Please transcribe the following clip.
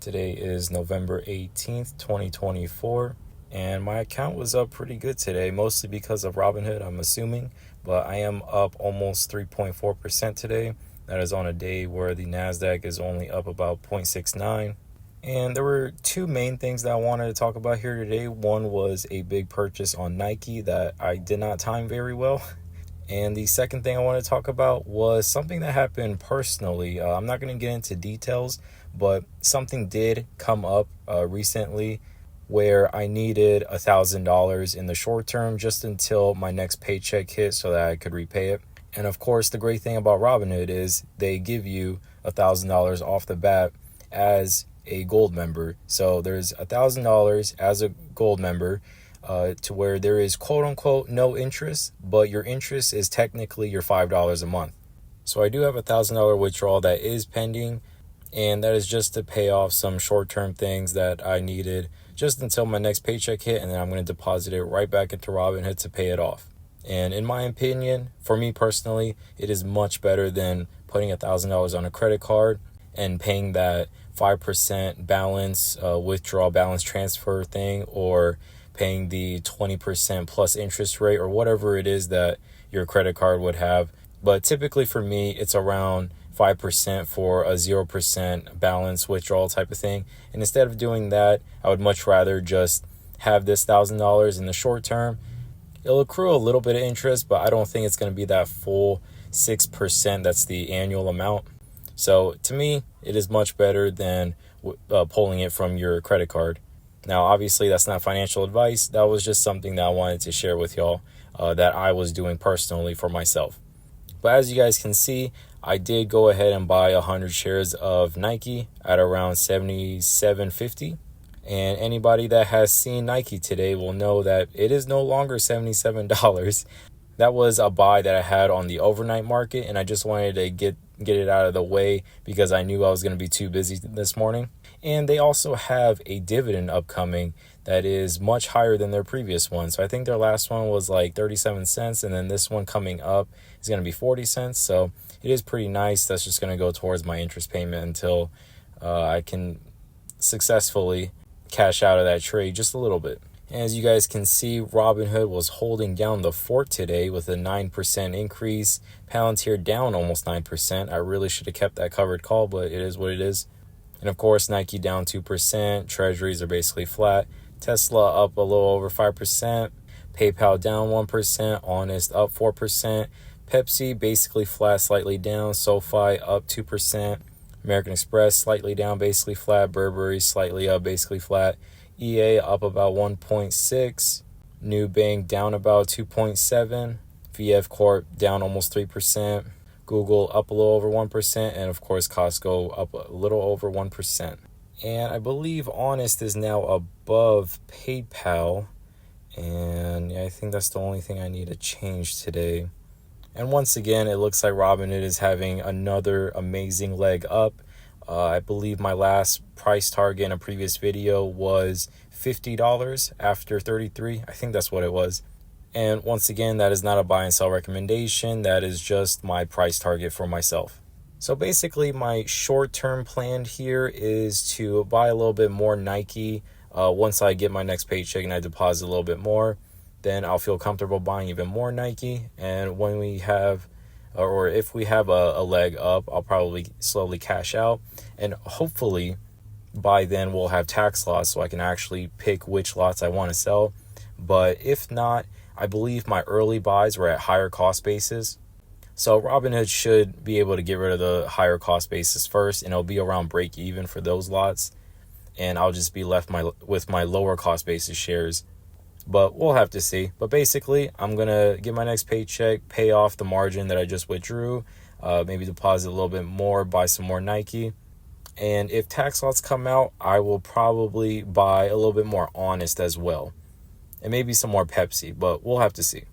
Today is November 18th, 2024, and my account was up pretty good today, mostly because of Robinhood, I'm assuming, but I am up almost 3.4% today. That is on a day where the NASDAQ is only up about 0.69. And there were two main things that I wanted to talk about here today. One was a big purchase on Nike that I did not time very well. And the second thing I want to talk about was something that happened personally. I'm not going to get into details, but something did come up recently where I needed $1,000 in the short term just until my next paycheck hit so that I could repay it. And of course, the great thing about Robinhood is they give you $1,000 off the bat as a gold member. So there's $1,000 as a gold member. To where there is quote unquote no interest, but your interest is technically your $5 a month. So I do have $1,000 withdrawal that is pending, and that is just to pay off some short-term things that I needed just until my next paycheck hit, and then I'm going to deposit it right back into Robinhood to pay it off. And in my opinion, for me personally, it is much better than putting $1,000 on a credit card and paying that 5% balance withdrawal balance transfer thing, or paying the 20% plus interest rate, or whatever it is that your credit card would have. But typically for me, it's around 5% for a 0% balance withdrawal type of thing. And instead of doing that, I would much rather just have this $1,000 in the short term. It'll accrue a little bit of interest, but I don't think it's going to be that full 6%. That's the annual amount. So to me, it is much better than pulling it from your credit card. Now, obviously, that's not financial advice. That was just something that I wanted to share with y'all that I was doing personally for myself. But as you guys can see, I did go ahead and buy 100 shares of Nike at around $77.50. And anybody that has seen Nike today will know that it is no longer $77. That was a buy that I had on the overnight market, and I just wanted to get it out of the way because I knew I was going to be too busy this morning. And they also have a dividend upcoming that is much higher than their previous one. So I think their last one was like 37 cents, and then this one coming up is going to be 40 cents. So it is pretty nice. That's just going to go towards my interest payment until I can successfully cash out of that trade just a little bit. As you guys can see, Robinhood was holding down the fort today with a 9% increase. Palantir down almost 9%. I really should have kept that covered call, but it is what it is. And of course, Nike down 2%. Treasuries are basically flat. Tesla up a little over 5%. PayPal down 1%. Honest up 4%. Pepsi basically flat, slightly down. SoFi up 2%. American Express slightly down, basically flat. Burberry slightly up, basically flat. EA up about 1.6, Nubank down about 2.7, VF Corp down almost 3%, Google up a little over 1%, and of course Costco up a little over 1%. And I believe Honest is now above PayPal, and I think that's the only thing I need to change today. And once again, it looks like Robinhood is having another amazing leg up. I believe my last price target in a previous video was $50 after 33. I think that's what it was. And once again, that is not a buy and sell recommendation. That is just my price target for myself. So basically, my short-term plan here is to buy a little bit more Nike. Once I get my next paycheck and I deposit a little bit more, then I'll feel comfortable buying even more Nike. And when we have or if we have a leg up, I'll probably slowly cash out. And hopefully by then we'll have tax lots so I can actually pick which lots I want to sell. But if not, I believe my early buys were at higher cost basis. So Robinhood should be able to get rid of the higher cost basis first, and it'll be around break even for those lots. And I'll just be left with my lower cost basis shares. But we'll have to see. But basically, I'm going to get my next paycheck, pay off the margin that I just withdrew, maybe deposit a little bit more, buy some more Nike. And if tax lots come out, I will probably buy a little bit more Honest as well. And maybe some more Pepsi, but we'll have to see.